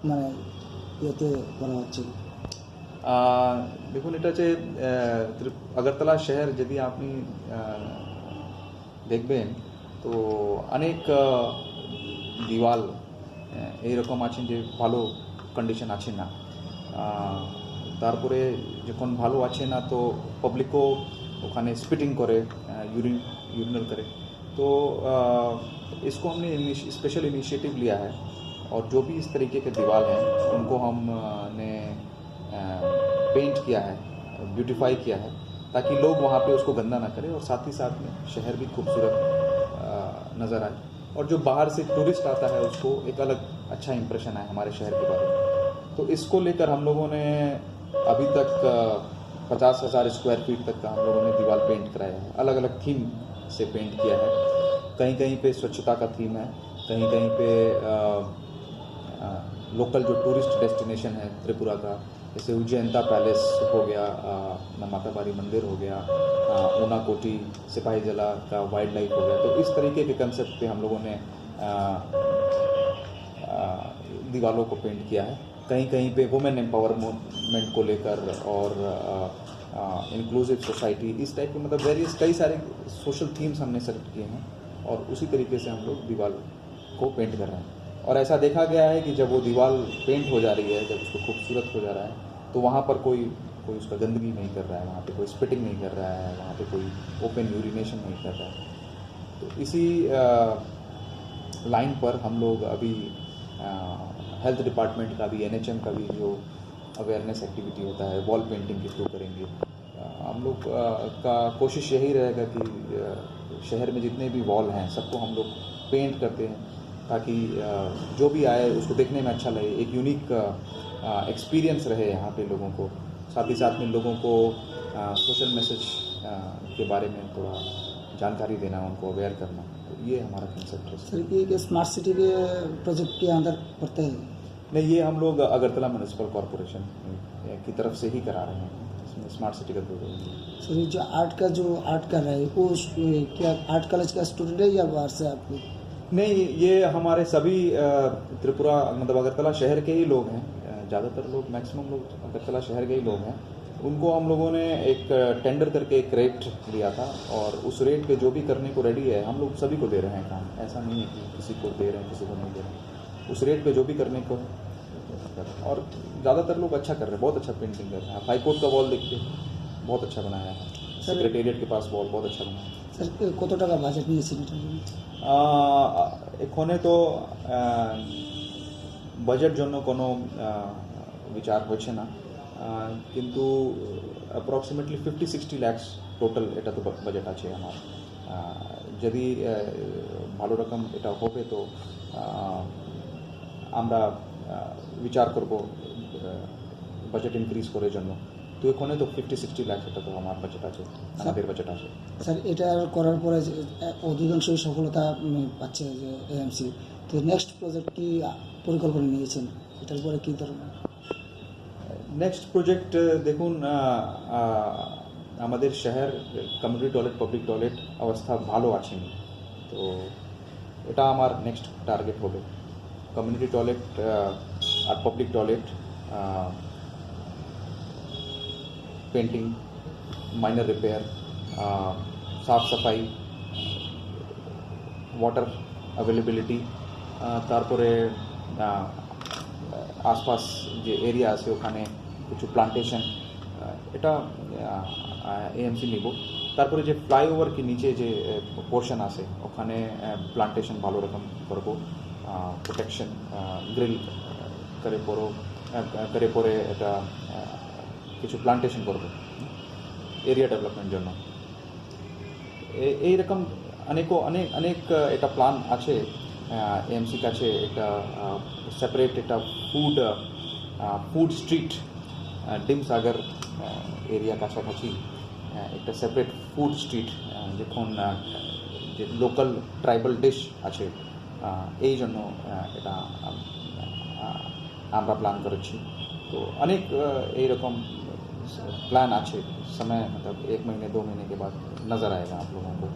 মানে ইয়েতে করা হচ্ছে? দেখুন, এটা যে আগরতলা শহর যদি আপনি দেখবেন তো অনেক দিওয়াল এইরকম আছেন যে ভালো কন্ডিশন আছে না। তারপরে যখন ভালো আছে না তো পাবলিকও ওখানে স্পিটিং করে, यूरिनल करे। तो इसको हमने स्पेशल इनिशिएटिव लिया है और जो भी इस तरीके के दीवार हैं उनको हमने पेंट किया है, ब्यूटीफाई किया है, ताकि लोग वहाँ पे उसको गंदा ना करें और साथ ही साथ में शहर भी खूबसूरत नज़र आए और जो बाहर से टूरिस्ट आता है उसको एक अलग अच्छा इंप्रेशन आए हमारे शहर के बारे में। तो इसको लेकर हम लोगों ने अभी तक 50,000 स्क्वायर फीट तक का हम लोगों ने दीवार पेंट कराया है। अलग अलग थीम से पेंट किया है। कहीं कहीं पे स्वच्छता का थीम है, कहीं कहीं पे लोकल जो टूरिस्ट डेस्टिनेशन है त्रिपुरा का, जैसे उज्जैनता पैलेस हो गया, माताबारी मंदिर हो गया, ऊना कोटी सिपाही जला का वाइल्ड लाइफ हो गया। तो इस तरीके के कंसेप्ट पे हम लोगों ने दीवारों को पेंट किया है। कहीं कहीं पे वुमेन एम्पावरमेंट को लेकर और इंक्लूसिव सोसाइटी, इस टाइप के मतलब वेरियस कई सारे सोशल थीम्स हमने सेलेक्ट किए हैं और उसी तरीके से हम लोग दीवार को पेंट कर रहे हैं। और ऐसा देखा गया है कि जब वो दीवार पेंट हो जा रही है, जब उसको खूबसूरत हो जा रहा है, तो वहाँ पर कोई उसका गंदगी नहीं कर रहा है, वहाँ पे कोई स्पिटिंग नहीं कर रहा है, वहाँ पे कोई ओपन यूरिनेशन नहीं कर रहा है। तो इसी लाइन पर हम लोग अभी हेल्थ डिपार्टमेंट का भी, NHM का भी जो अवेयरनेस एक्टिविटी होता है वॉल पेंटिंग के थ्रू करेंगे। हम लोग का कोशिश यही रहेगा कि शहर में जितने भी वॉल हैं सबको हम लोग पेंट करते हैं ताकि जो भी आए उसको देखने में अच्छा लगे, एक यूनिक एक्सपीरियंस रहे यहाँ पे लोगों को। साथ ही साथ में लोगों को सोशल मैसेज के बारे में थोड़ा जानकारी देना, उनको अवेयर करना। तो ये हमारा कंसेप्ट है। सर ये स्मार्ट सिटी के प्रोजेक्ट के अंदर पड़ते हैं? नहीं, ये हम लोग अगरतला म्यूनिसिपल कॉरपोरेशन की तरफ से ही करा रहे हैं, इसमें स्मार्ट सिटी का प्रोजेक्ट। सर जो आर्ट कर रहा है वो क्या आर्ट कॉलेज का स्टूडेंट है या बाहर से आपके? नहीं, ये हमारे सभी त्रिपुरा मतलब अगरतला शहर के ही लोग हैं। ज़्यादातर लोग, मैक्सिमम लोग अगरतला शहर के ही लोग हैं। उनको हम लोगों ने एक टेंडर करके एक रेट दिया था और उस रेट पे जो भी करने को रेडी है हम लोग सभी को दे रहे हैं काम। ऐसा नहीं है कि किसी को दे रहे हैं किसी को नहीं दे रहे हैं। उस रेट पे जो भी करने को, और ज़्यादातर लोग अच्छा कर रहे हैं, बहुत अच्छा पेंटिंग कर रहे हैं। हाई कोर्ट का वॉल देखिए, बहुत अच्छा बनाया है। सेक्रेटेरिएट के पास वॉल बहुत अच्छा बनाया है। सर কত টাকা বাজেট নিয়েছেন? এখানে তো বাজেট জন্য কোনো বিচার হচ্ছে না, কিন্তু অ্যাপ্রক্সিমেটলি 50-60 lakhs টোটাল এটা তো বাজেট আছে আমার। যদি ভালো রকম এটা হবে তো আমরা বিচার করব বাজেট ইনক্রিজ করার জন্য। তো এখানে তো 50-60 lakhs এটা তো আমার বাজেট আছে, আমাদের বাজেট আছে। স্যার এটা করার পরে অধিকাংশই সফলতা পাচ্ছে যে AMC, তো নেক্সট প্রজেক্ট কি পরিকল্পনা নিয়েছেন? এটার পরে কী ধরনের নেক্সট প্রজেক্ট? দেখুন, আমাদের শহর কমিউনিটি টয়লেট, পাবলিক টয়লেট অবস্থা ভালো আছে না, তো এটা আমার নেক্সট টার্গেট হবে। কমিউনিটি টয়লেট আর public toilet painting, minor repair, साफ सफाई, वाटर अवेलेबिलिटी, तारपरे आसपास जो एरिया আছে ওখানে কিছু প্লান্টেশন, এটা AMC নিব। তারপরে যে ফ্লাইওভার কি নিচে যে পোর্শন আছে ওখানে প্লান্টেশন ভালো রকম করব, প্রোটেকশন গ্রিল করে পরে এটা কিছু প্লান্টেশন করব এরিয়া ডেভেলপমেন্ট জন্য। এইরকম অনেক এটা প্ল্যান আছে AMC কাছে। একটা সেপারেট একটা ফুড স্ট্রিট ডিম সাগর এরিয়া কাছাকাছি একটা সেপারেট ফুড স্ট্রিট, যখন যে লোকাল ট্রাইবাল ডিশ আছে এই জন্য এটা আমরা প্ল্যান করেছি। तो अनेक এইরকম प्लान अच्छे समय मतलब 1 महीने 2 महीने के बाद नज़र आएगा आप लोगों को।